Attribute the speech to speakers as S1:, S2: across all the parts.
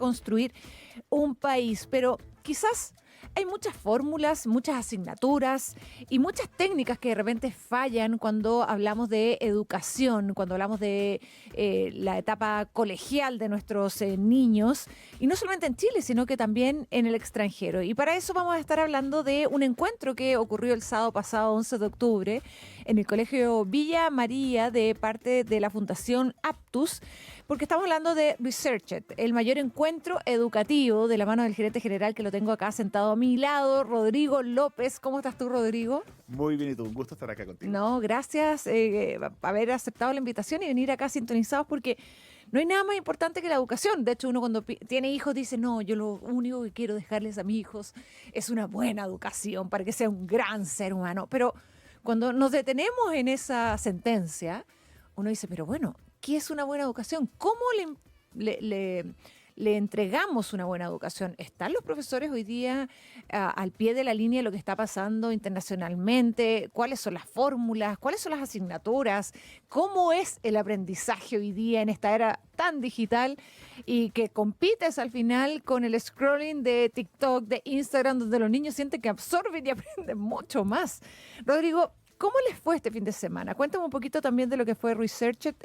S1: construir un país. Pero quizás hay muchas fórmulas, muchas asignaturas y muchas técnicas que de repente fallan cuando hablamos de educación, cuando hablamos de la etapa colegial de nuestros niños, y no solamente en Chile, sino que también en el extranjero. Y para eso vamos a estar hablando de un encuentro que ocurrió el sábado pasado, 11 de octubre, en el Colegio Villa María, de parte de la Fundación Aptus, porque estamos hablando de Researched, el mayor encuentro educativo, de la mano del gerente general, que lo tengo acá sentado a mi lado, Rodrigo López. ¿Cómo estás tú, Rodrigo?
S2: Muy bien, y tú, un gusto estar acá contigo.
S1: No, gracias haber aceptado la invitación y venir acá sintonizados, porque no hay nada más importante que la educación. De hecho, uno cuando tiene hijos dice, no, yo lo único que quiero dejarles a mis hijos es una buena educación para que sea un gran ser humano. Pero cuando nos detenemos en esa sentencia, uno dice, pero bueno, ¿qué es una buena educación? ¿Cómo le entregamos una buena educación? ¿Están los profesores hoy día al pie de la línea de lo que está pasando internacionalmente? ¿Cuáles son las fórmulas? ¿Cuáles son las asignaturas? ¿Cómo es el aprendizaje hoy día en esta era tan digital y que compites al final con el scrolling de TikTok, de Instagram, donde los niños sienten que absorben y aprenden mucho más? Rodrigo, ¿cómo les fue este fin de semana? Cuéntame un poquito también de lo que fue Researched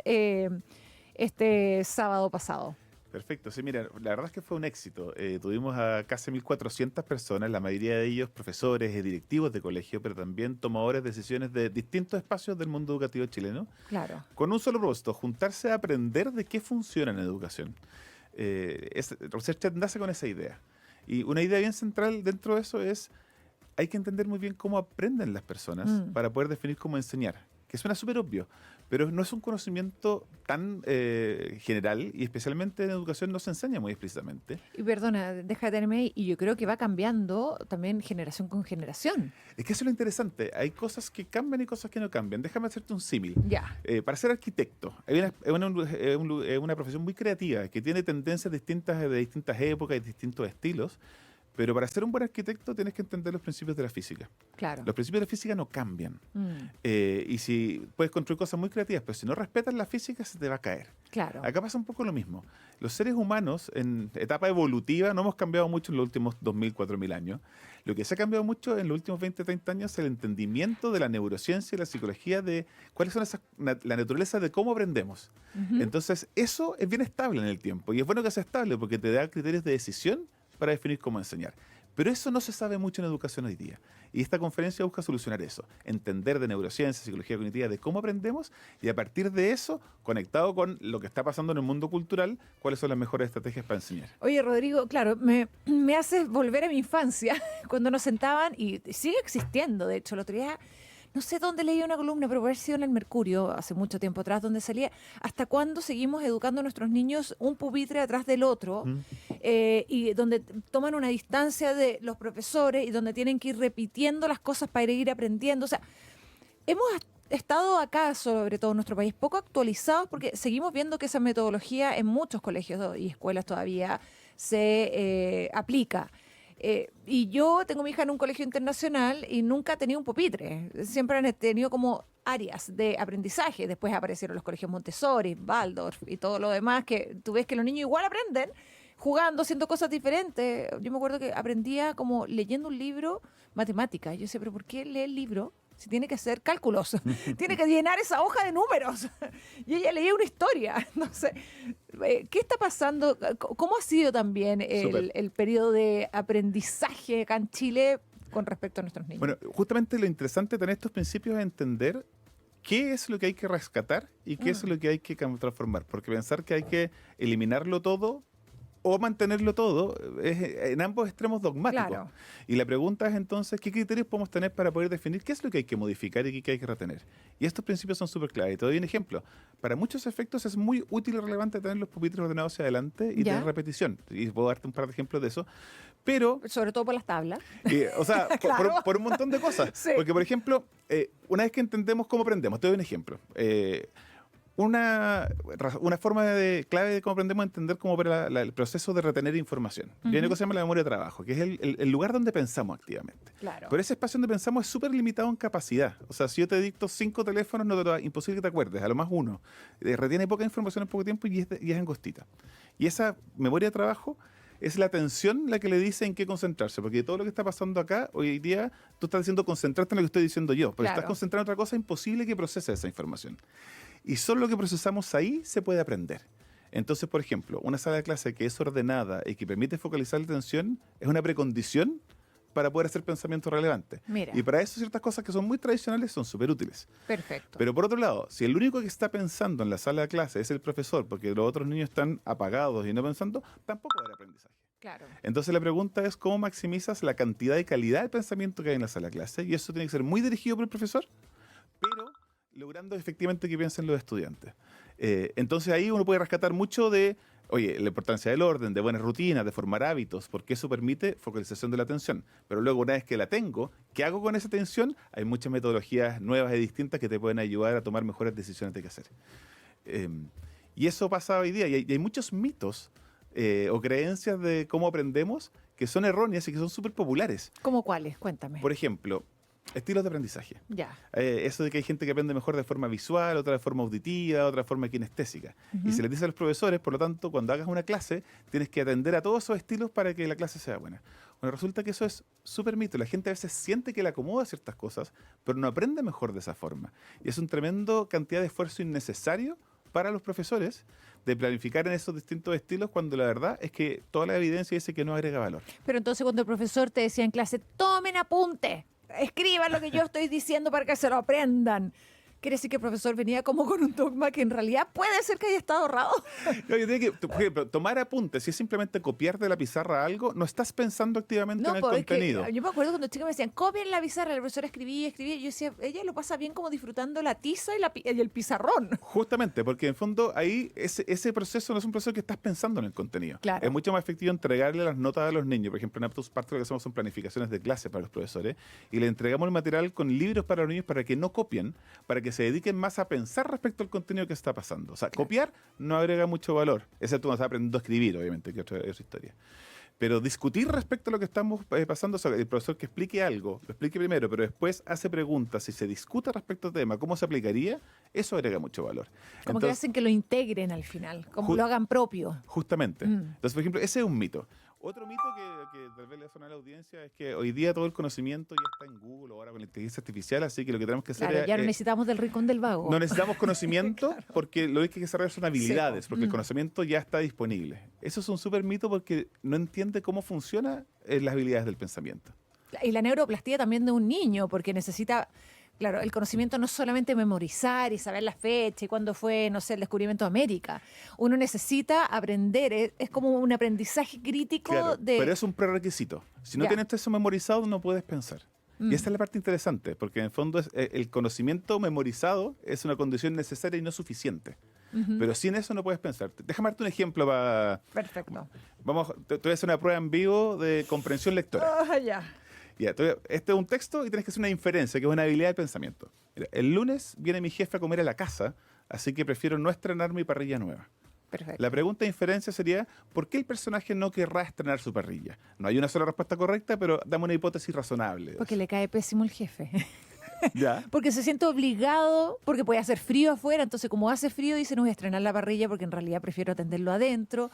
S1: este sábado pasado.
S2: Perfecto, sí, mira, la verdad es que fue un éxito. Tuvimos a casi 1.400 personas, la mayoría de ellos profesores y directivos de colegio, pero también tomadores de decisiones de distintos espacios del mundo educativo chileno.
S1: Claro.
S2: Con un solo propósito, juntarse a aprender de qué funciona en educación. Researched nace con esa idea. Y una idea bien central dentro de eso es, hay que entender muy bien cómo aprenden las personas para poder definir cómo enseñar. Que suena súper obvio, pero no es un conocimiento tan general, y especialmente en educación no se enseña muy explícitamente.
S1: Y perdona, deja de tenerme ahí, y yo creo que va cambiando también generación con generación.
S2: Es que eso es lo interesante, hay cosas que cambian y cosas que no cambian. Déjame hacerte un símil.
S1: Ya.
S2: Para ser arquitecto, es una profesión muy creativa, que tiene tendencias distintas de distintas épocas y distintos estilos. Pero para ser un buen arquitecto tienes que entender los principios de la física.
S1: Claro.
S2: Los principios de la física no cambian. Y si puedes construir cosas muy creativas, pero si no respetas la física, se te va a caer.
S1: Claro.
S2: Acá pasa un poco lo mismo. Los seres humanos, en etapa evolutiva, no hemos cambiado mucho en los últimos 2.000, 4.000 años. Lo que se ha cambiado mucho en los últimos 20, 30 años es el entendimiento de la neurociencia y la psicología, de cuáles son la naturaleza de cómo aprendemos. Entonces, eso es bien estable en el tiempo. Y es bueno que sea estable porque te da criterios de decisión para definir cómo enseñar. Pero eso no se sabe mucho en educación hoy día. Y esta conferencia busca solucionar eso. Entender de neurociencia, psicología cognitiva, de cómo aprendemos, y a partir de eso, conectado con lo que está pasando en el mundo cultural, cuáles son las mejores estrategias para enseñar.
S1: Oye, Rodrigo, claro, me haces volver a mi infancia, cuando nos sentaban, y sigue existiendo, de hecho, el otro día, no sé dónde leí una columna, pero puede haber sido en el Mercurio, hace mucho tiempo atrás, donde salía, ¿hasta cuándo seguimos educando a nuestros niños un pupitre atrás del otro? Y donde toman una distancia de los profesores y donde tienen que ir repitiendo las cosas para ir aprendiendo. O sea, hemos estado acá, sobre todo en nuestro país, poco actualizados, porque seguimos viendo que esa metodología en muchos colegios y escuelas todavía se aplica. Y yo tengo mi hija en un colegio internacional y nunca he tenido un pupitre. Siempre han tenido como áreas de aprendizaje. Después aparecieron los colegios Montessori, Waldorf y todo lo demás, que tú ves que los niños igual aprenden jugando, haciendo cosas diferentes. Yo me acuerdo que aprendía como leyendo un libro, matemática. Yo decía, pero ¿por qué lee el libro si tiene que hacer cálculos? Tiene que llenar esa hoja de números. Y ella leía una historia. No sé, ¿qué está pasando? ¿Cómo ha sido también el periodo de aprendizaje acá en Chile con respecto a nuestros niños?
S2: Bueno, justamente lo interesante de tener estos principios es entender qué es lo que hay que rescatar y qué es lo que hay que transformar. Porque pensar que hay que eliminarlo todo o mantenerlo todo es en ambos extremos dogmático.
S1: Claro.
S2: Y la pregunta es entonces, ¿qué criterios podemos tener para poder definir qué es lo que hay que modificar y qué hay que retener? Y estos principios son súper claves. Y te doy un ejemplo. Para muchos efectos es muy útil y relevante tener los pupitres ordenados hacia adelante y tener repetición. Y puedo darte un par de ejemplos de eso. Pero,
S1: sobre todo por las tablas.
S2: O sea,
S1: Claro.
S2: por un montón de cosas.
S1: Sí.
S2: Porque, por ejemplo, una vez que entendemos cómo aprendemos, te doy un ejemplo. una forma clave de cómo aprendemos a entender cómo opera el proceso de retener información. Hay una cosa que se llama la memoria de trabajo, que es el lugar donde pensamos activamente.
S1: Claro.
S2: Pero ese espacio donde pensamos es súper limitado en capacidad. O sea, si yo te dicto 5 teléfonos, imposible que te acuerdes, a lo más uno. Retiene poca información en poco tiempo y es angostita. Y esa memoria de trabajo es la atención la que le dice en qué concentrarse, porque todo lo que está pasando acá, hoy día, tú estás diciendo concentrarte en lo que estoy diciendo yo, pero
S1: Claro.
S2: estás concentrado en otra cosa, es imposible que proceses esa información. Y solo lo que procesamos ahí se puede aprender. Entonces, por ejemplo, una sala de clase que es ordenada y que permite focalizar la atención es una precondición para poder hacer pensamiento relevante.
S1: Mira.
S2: Y para eso ciertas cosas que son muy tradicionales son súper útiles.
S1: Perfecto.
S2: Pero por otro lado, si el único que está pensando en la sala de clase es el profesor, porque los otros niños están apagados y no pensando, tampoco va a haber aprendizaje.
S1: Claro.
S2: Entonces la pregunta es cómo maximizas la cantidad y calidad de pensamiento que hay en la sala de clase, y eso tiene que ser muy dirigido por el profesor, pero logrando efectivamente que piensen los estudiantes. Entonces ahí uno puede rescatar mucho de, oye, la importancia del orden, de buenas rutinas, de formar hábitos, porque eso permite focalización de la atención. Pero luego, una vez que la tengo, ¿qué hago con esa atención? Hay muchas metodologías nuevas y distintas que te pueden ayudar a tomar mejores decisiones de qué hacer. Y eso pasa hoy día, y hay muchos mitos o creencias de cómo aprendemos que son erróneas y que son súper populares.
S1: ¿Cómo cuáles? Cuéntame.
S2: Por ejemplo, estilos de aprendizaje.
S1: Ya.
S2: Eso de que hay gente que aprende mejor de forma visual, otra de forma auditiva, otra de forma kinestésica. Y se les dice a los profesores, por lo tanto, cuando hagas una clase, tienes que atender a todos esos estilos para que la clase sea buena. Bueno, resulta que eso es súper mito. La gente a veces siente que le acomoda ciertas cosas, pero no aprende mejor de esa forma. Y es una tremenda cantidad de esfuerzo innecesario para los profesores de planificar en esos distintos estilos, cuando la verdad es que toda la evidencia dice que no agrega valor.
S1: Pero entonces cuando el profesor te decía en clase, tomen apunte, escriban lo que yo estoy diciendo para que se lo aprendan. Quiere decir que el profesor venía como con un dogma que en realidad puede ser que haya estado ahorrado.
S2: No, yo digo que, por ejemplo, tomar apuntes, si es simplemente copiar de la pizarra algo, no estás pensando activamente en el
S1: porque
S2: contenido.
S1: yo me acuerdo cuando chicos me decían, copien la pizarra, el profesor escribía, y yo decía, ella lo pasa bien como disfrutando la tiza y el pizarrón.
S2: Justamente, porque en fondo ahí ese proceso no es un proceso que estás pensando en el contenido.
S1: Claro.
S2: Es mucho más efectivo entregarle las notas a los niños. Por ejemplo, en Aptos parte de lo que hacemos son planificaciones de clase para los profesores y le entregamos el material con libros para los niños para que no copien, para que se dediquen más a pensar respecto al contenido que está pasando. O sea, copiar no agrega mucho valor, excepto cuando estás aprendiendo a escribir, obviamente, que es otra historia. Pero discutir respecto a lo que estamos pasando, o sea, el profesor que explique algo, lo explique primero, pero después hace preguntas y se discute respecto al tema, cómo se aplicaría, eso agrega mucho valor.
S1: Como que hacen que lo integren al final, como lo hagan propio.
S2: Justamente. Entonces, por ejemplo, ese es un mito. Otro mito que tal vez le suena a la audiencia es que hoy día todo el conocimiento ya está en Google, ahora con la inteligencia artificial, así que lo que tenemos que hacer
S1: Claro,
S2: es...
S1: ya no necesitamos del rincón del vago.
S2: No necesitamos conocimiento porque lo que hay que desarrollar son habilidades, porque el conocimiento ya está disponible. Eso es un súper mito porque no entiende cómo funcionan las habilidades del pensamiento.
S1: Y la neuroplastía también de un niño, porque necesita... Claro, el conocimiento no es solamente memorizar y saber la fecha y cuándo fue, no sé, el descubrimiento de América. Uno necesita aprender, es como un aprendizaje crítico
S2: Claro,
S1: de...
S2: pero es un prerequisito. Si no
S1: Ya.
S2: tienes eso memorizado, no puedes pensar. Y esa es la parte interesante, porque en el fondo el conocimiento memorizado es una condición necesaria y no suficiente. Pero sin eso no puedes pensar. Déjame darte un ejemplo para...
S1: Perfecto.
S2: Te voy a hacer una prueba en vivo de comprensión lectora.
S1: Ah, ya.
S2: Ya, este es un texto y tienes que hacer una inferencia, que es una habilidad de pensamiento. Mira, el lunes viene mi jefe a comer a la casa, así que prefiero no estrenar mi parrilla nueva.
S1: Perfecto.
S2: La pregunta de inferencia sería, ¿por qué el personaje no querrá estrenar su parrilla? No hay una sola respuesta correcta, pero dame una hipótesis razonable.
S1: Porque le cae pésimo el jefe.
S2: ¿Ya?
S1: Porque se siente obligado, porque puede hacer frío afuera, entonces como hace frío dice no voy a estrenar la parrilla porque en realidad prefiero atenderlo adentro.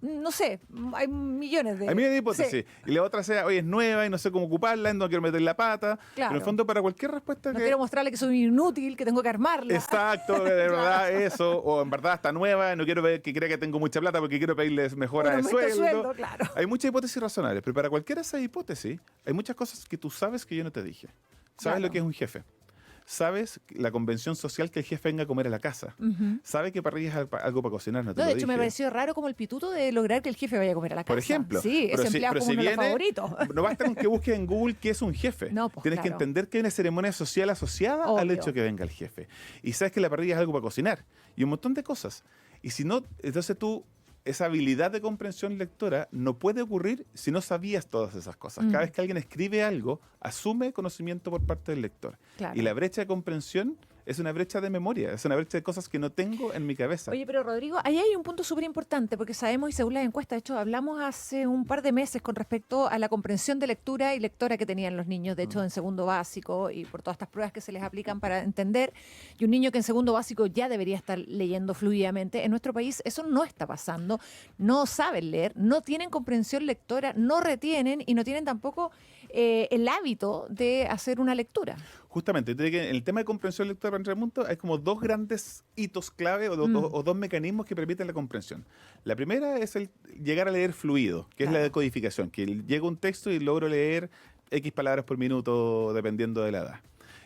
S1: No sé, hay millones de...
S2: Hay millones de hipótesis.
S1: Sí.
S2: Y la otra sea, oye, es nueva y no sé cómo ocuparla, no quiero meter la pata.
S1: Claro.
S2: Pero en el fondo, para cualquier respuesta
S1: No quiero mostrarle que soy inútil, que tengo que armarla.
S2: Exacto, de verdad, eso. O en verdad está nueva, no quiero ver que crea que tengo mucha plata porque quiero pedirles mejora
S1: Un
S2: de
S1: aumento de
S2: sueldo.
S1: sueldo, claro.
S2: Hay muchas hipótesis razonables, pero para cualquiera de esas hipótesis, hay muchas cosas que tú sabes que yo no te dije. ¿Sabes
S1: Claro.
S2: lo que es un jefe? ¿Sabes la convención social que el jefe venga a comer a la casa? ¿Sabe que parrilla es algo para cocinar? No te
S1: No,
S2: lo
S1: de hecho, me
S2: dije.
S1: pareció raro como el pituto de lograr que el jefe vaya a comer a la casa.
S2: Por ejemplo.
S1: Sí, ese empleado como uno de los
S2: viene,
S1: favoritos.
S2: no basta con que busques en Google qué es un jefe.
S1: No, pues,
S2: Tienes que
S1: claro.
S2: entender que hay una ceremonia social asociada al
S1: Obvio.
S2: hecho que venga el jefe. Y sabes que la parrilla es algo para cocinar. Y un montón de cosas. Y si no, entonces tú, esa habilidad de comprensión lectora no puede ocurrir si no sabías todas esas cosas. Cada vez que alguien escribe algo, asume conocimiento por parte del lector.
S1: Claro.
S2: Y la brecha de comprensión es una brecha de memoria, es una brecha de cosas que no tengo en mi cabeza.
S1: Oye, pero Rodrigo, ahí hay un punto súper importante, porque sabemos, y según las encuestas, de hecho, hablamos hace un par de meses con respecto a la comprensión de lectura y lectora que tenían los niños, de hecho, en segundo básico, y por todas estas pruebas que se les aplican para entender, y un niño que en segundo básico ya debería estar leyendo fluidamente. En nuestro país eso no está pasando, no saben leer, no tienen comprensión lectora, no retienen y no tienen tampoco el hábito de hacer una lectura.
S2: Justamente, en el tema de comprensión lectora para entrar al mundo hay como dos grandes hitos clave o dos mecanismos que permiten la comprensión. La primera es el llegar a leer fluido, que es la decodificación, que llega un texto y logro leer X palabras por minuto dependiendo de la edad.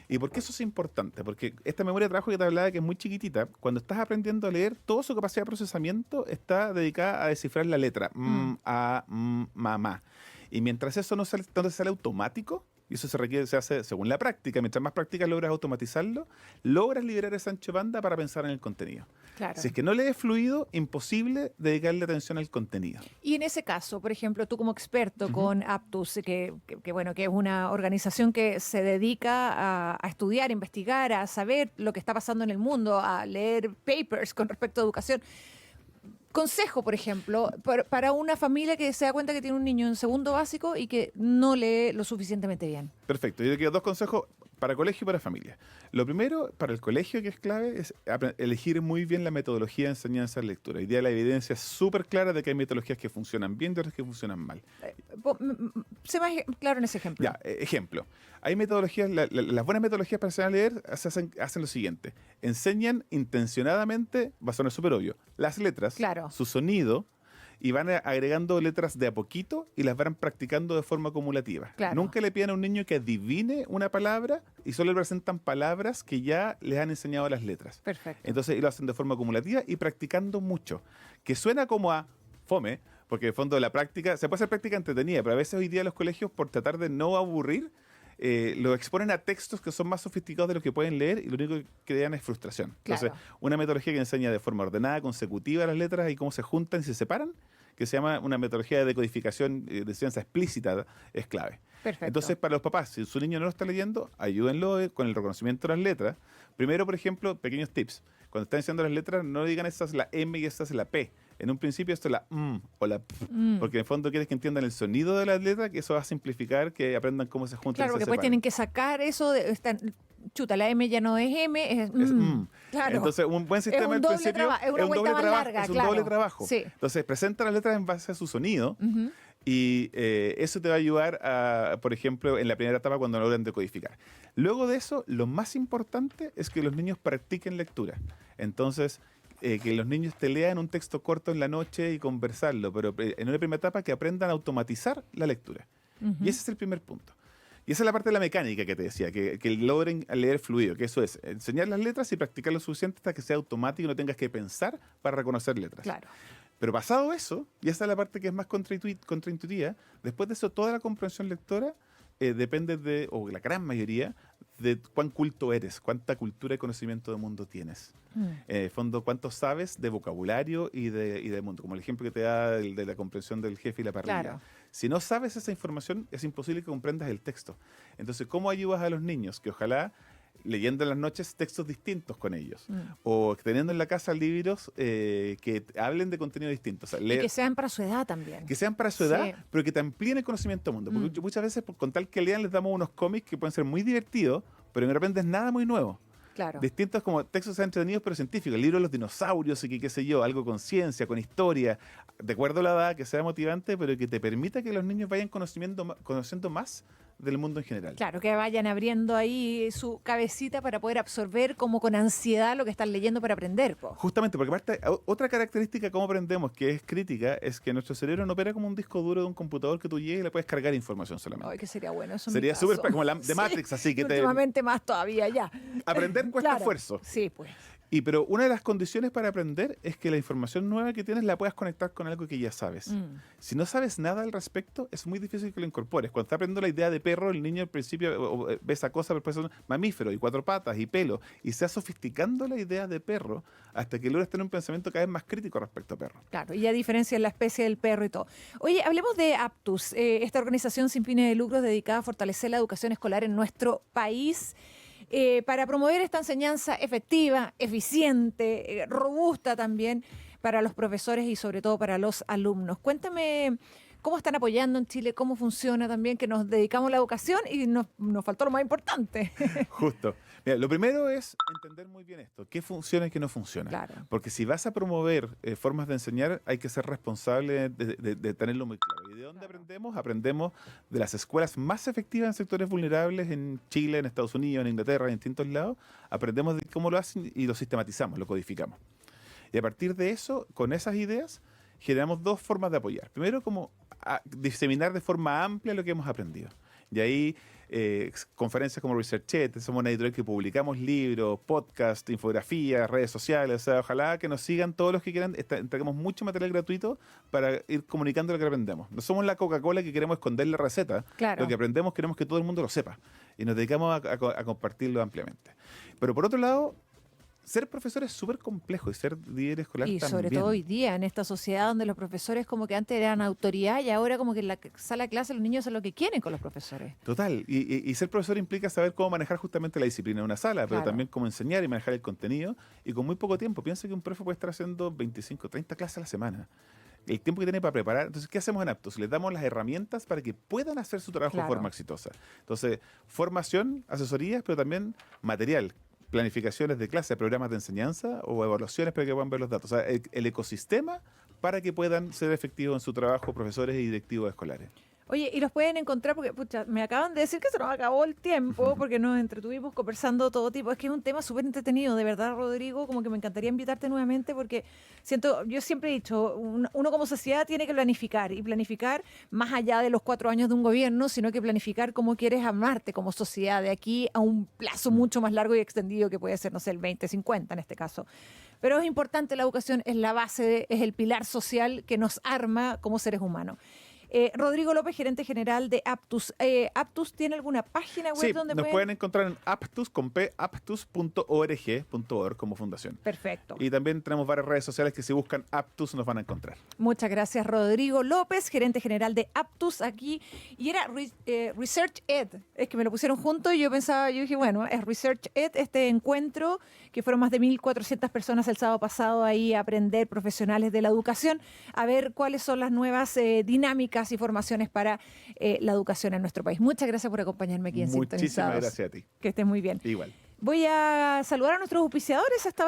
S2: ¿Y por qué eso es importante? Porque esta memoria de trabajo que te hablaba, que es muy chiquitita, cuando estás aprendiendo a leer, toda su capacidad de procesamiento está dedicada a descifrar la letra ma. Y mientras eso no sale automático, y eso se hace según la práctica, mientras más prácticas logras automatizarlo, logras liberar ese ancho de banda para pensar en el contenido.
S1: Claro.
S2: Si es que no lees fluido, imposible dedicarle atención al contenido.
S1: Y en ese caso, por ejemplo, tú como experto con Aptus, que es una organización que se dedica a estudiar, a investigar, a saber lo que está pasando en el mundo, a leer papers con respecto a educación. Consejo, por ejemplo, para una familia que se da cuenta que tiene un niño en segundo básico y que no lee lo suficientemente bien.
S2: Perfecto. Yo quiero dos consejos para colegio y para familia. Lo primero, para el colegio, que es clave, es elegir muy bien la metodología de enseñanza de lectura. Hoy día la evidencia es súper clara de que hay metodologías que funcionan bien y otras que funcionan mal.
S1: Sé más claro en ese ejemplo.
S2: Ya, ejemplo. Hay metodologías, las buenas metodologías para enseñar a leer hacen lo siguiente. Enseñan intencionadamente, va a sonar súper obvio, las letras,
S1: Claro.
S2: su sonido, y van agregando letras de a poquito y las van practicando de forma acumulativa.
S1: Claro.
S2: Nunca le piden a un niño que adivine una palabra y solo le presentan palabras que ya les han enseñado las letras.
S1: Perfecto.
S2: Entonces lo hacen de forma acumulativa y practicando mucho. Que suena como a fome, porque en el fondo la práctica, se puede hacer práctica entretenida, pero a veces hoy día los colegios, por tratar de no aburrir, lo exponen a textos que son más sofisticados de los que pueden leer y lo único que dan es frustración. Entonces, una metodología que enseña de forma ordenada, consecutiva las letras y cómo se juntan y se separan, que se llama una metodología de decodificación de enseñanza explícita, es clave.
S1: Perfecto.
S2: Entonces, para los papás, si su niño no lo está leyendo, ayúdenlo con el reconocimiento de las letras. Primero, por ejemplo, pequeños tips. Cuando están enseñando las letras, no digan esta es la M y esta es la P. En un principio esto es la o la P, porque en el fondo quieres que entiendan el sonido de las letras, que eso va a simplificar que aprendan cómo se juntan.
S1: Claro,
S2: y se
S1: porque después
S2: separan.
S1: tienen que sacar eso chuta, la M ya no es M, es Claro.
S2: Entonces, un buen sistema
S1: Es un
S2: al
S1: doble
S2: principio
S1: trabajo, es una
S2: es un
S1: vuelta
S2: doble
S1: más
S2: trabajo,
S1: larga,
S2: es un
S1: claro.
S2: doble trabajo.
S1: Sí.
S2: Entonces, presenta las letras en base a su sonido y eso te va a ayudar, por ejemplo, en la primera etapa cuando logran decodificar. Luego de eso, lo más importante es que los niños practiquen lectura. Entonces, que los niños te lean un texto corto en la noche y conversarlo, pero en una primera etapa que aprendan a automatizar la lectura. Y ese es el primer punto. Y esa es la parte de la mecánica que te decía, que logren leer fluido, que eso es enseñar las letras y practicar lo suficiente hasta que sea automático y no tengas que pensar para reconocer letras.
S1: Claro.
S2: Pero pasado eso, y esa es la parte que es más contraintuitiva, después de eso toda la comprensión lectora depende o la gran mayoría, de cuán culto eres, cuánta cultura y conocimiento del mundo tienes. En el fondo, cuánto sabes de vocabulario y de mundo, como el ejemplo que te da de la comprensión del jefe y la parrilla.
S1: Claro.
S2: Si no sabes esa información, es imposible que comprendas el texto. Entonces, ¿cómo ayudas a los niños? Que ojalá leyendo en las noches textos distintos con ellos o teniendo en la casa libros que hablen de contenido distinto. O sea,
S1: Y que sean para su edad también.
S2: Que sean para su edad, pero que te amplíen el conocimiento del mundo. Porque muchas veces, con tal que lean, les damos unos cómics que pueden ser muy divertidos, pero no aprendes nada muy nuevo.
S1: Claro.
S2: Distintos como textos entretenidos pero científicos, el libro de los dinosaurios y que qué sé yo, algo con ciencia, con historia, de acuerdo a la edad, que sea motivante, pero que te permita que los niños vayan conociendo más del mundo en general.
S1: Claro, que vayan abriendo ahí su cabecita para poder absorber como con ansiedad lo que están leyendo para aprender.
S2: Justamente, porque aparte, otra característica de cómo aprendemos, que es crítica, es que nuestro cerebro no opera como un disco duro de un computador que tú llegues y le puedes cargar información solamente.
S1: Ay, que sería bueno eso.
S2: Sería súper como la de Matrix, así que
S1: últimamente más todavía ya.
S2: Aprender cuesta esfuerzo.
S1: Sí, pues.
S2: Pero una de las condiciones para aprender es que la información nueva que tienes la puedas conectar con algo que ya sabes. Si no sabes nada al respecto, es muy difícil que lo incorpores. Cuando está aprendiendo la idea de perro, el niño al principio ve esa cosa, pero después es un mamífero y 4 patas y pelo, y se va sofisticando la idea de perro hasta que logras tener un pensamiento cada vez más crítico respecto a perro.
S1: Claro, y a diferencia de la especie del perro y todo. Oye, hablemos de Aptus, esta organización sin fines de lucro dedicada a fortalecer la educación escolar en nuestro país. para promover esta enseñanza efectiva, eficiente, robusta también para los profesores y sobre todo para los alumnos. Cuéntame cómo están apoyando en Chile, cómo funciona también, que nos dedicamos a la educación y nos faltó lo más importante.
S2: Justo. Mira, lo primero es entender muy bien esto, qué funciona y qué no funciona.
S1: Claro.
S2: Porque si vas a promover formas de enseñar, hay que ser responsable de tenerlo muy claro. ¿Y de dónde aprendemos? Aprendemos de las escuelas más efectivas en sectores vulnerables en Chile, en Estados Unidos, en Inglaterra, en distintos lados. Aprendemos de cómo lo hacen y lo sistematizamos, lo codificamos. Y a partir de eso, con esas ideas, generamos dos formas de apoyar. Primero, como diseminar de forma amplia lo que hemos aprendido. Y ahí conferencias como ResearchEd, somos una editorial que publicamos libros, podcasts, infografías, redes sociales. O sea, ojalá que nos sigan todos los que quieran. Entregamos mucho material gratuito para ir comunicando lo que aprendemos. No somos la Coca-Cola que queremos esconder la receta.
S1: Claro.
S2: Lo que aprendemos queremos que todo el mundo lo sepa. Y nos dedicamos a compartirlo ampliamente. Pero por otro lado, ser profesor es súper complejo y ser líder escolar
S1: Y
S2: también.
S1: sobre todo hoy día, en esta sociedad donde los profesores como que antes eran autoridad y ahora como que en la sala de clase los niños hacen lo que quieren con los profesores.
S2: Total. Y ser profesor implica saber cómo manejar justamente la disciplina de una sala, pero
S1: Claro.
S2: también cómo enseñar y manejar el contenido. Y con muy poco tiempo. Piensa que un profe puede estar haciendo 25, 30 clases a la semana. El tiempo que tiene para preparar. Entonces, ¿qué hacemos en Aptus? Les damos las herramientas para que puedan hacer su trabajo
S1: Claro.
S2: de forma exitosa. Entonces, formación, asesorías, pero también material. Planificaciones de clase, programas de enseñanza o evaluaciones para que puedan ver los datos. O sea, el ecosistema para que puedan ser efectivos en su trabajo profesores y directivos escolares.
S1: Oye, y los pueden encontrar porque, pucha, me acaban de decir que se nos acabó el tiempo porque nos entretuvimos conversando todo tipo. Es que es un tema súper entretenido, de verdad, Rodrigo, como que me encantaría invitarte nuevamente porque yo siempre he dicho, uno como sociedad tiene que planificar y planificar más allá de los 4 años de un gobierno, sino que planificar cómo quieres amarte como sociedad de aquí a un plazo mucho más largo y extendido que puede ser, no sé, el 2050 en este caso. Pero es importante, la educación es la base, es el pilar social que nos arma como seres humanos. Rodrigo López, gerente general de Aptus. ¿Aptus tiene alguna página web
S2: Sí,
S1: donde
S2: nos pueden encontrar en aptus, con P, aptus.org como fundación.
S1: Perfecto.
S2: Y también tenemos varias redes sociales que si buscan Aptus nos van a encontrar.
S1: Muchas gracias, Rodrigo López, gerente general de Aptus aquí. Y era ResearchEd. Es que me lo pusieron junto y yo dije, bueno, es ResearchEd, este encuentro que fueron más de 1.400 personas el sábado pasado ahí a aprender, profesionales de la educación, a ver cuáles son las nuevas dinámicas y formaciones para la educación en nuestro país. Muchas gracias por acompañarme aquí en
S2: Muchísimas
S1: Sintonizados.
S2: gracias a ti.
S1: Que estés muy bien.
S2: Igual.
S1: Voy a saludar a nuestros auspiciadores hasta ahora.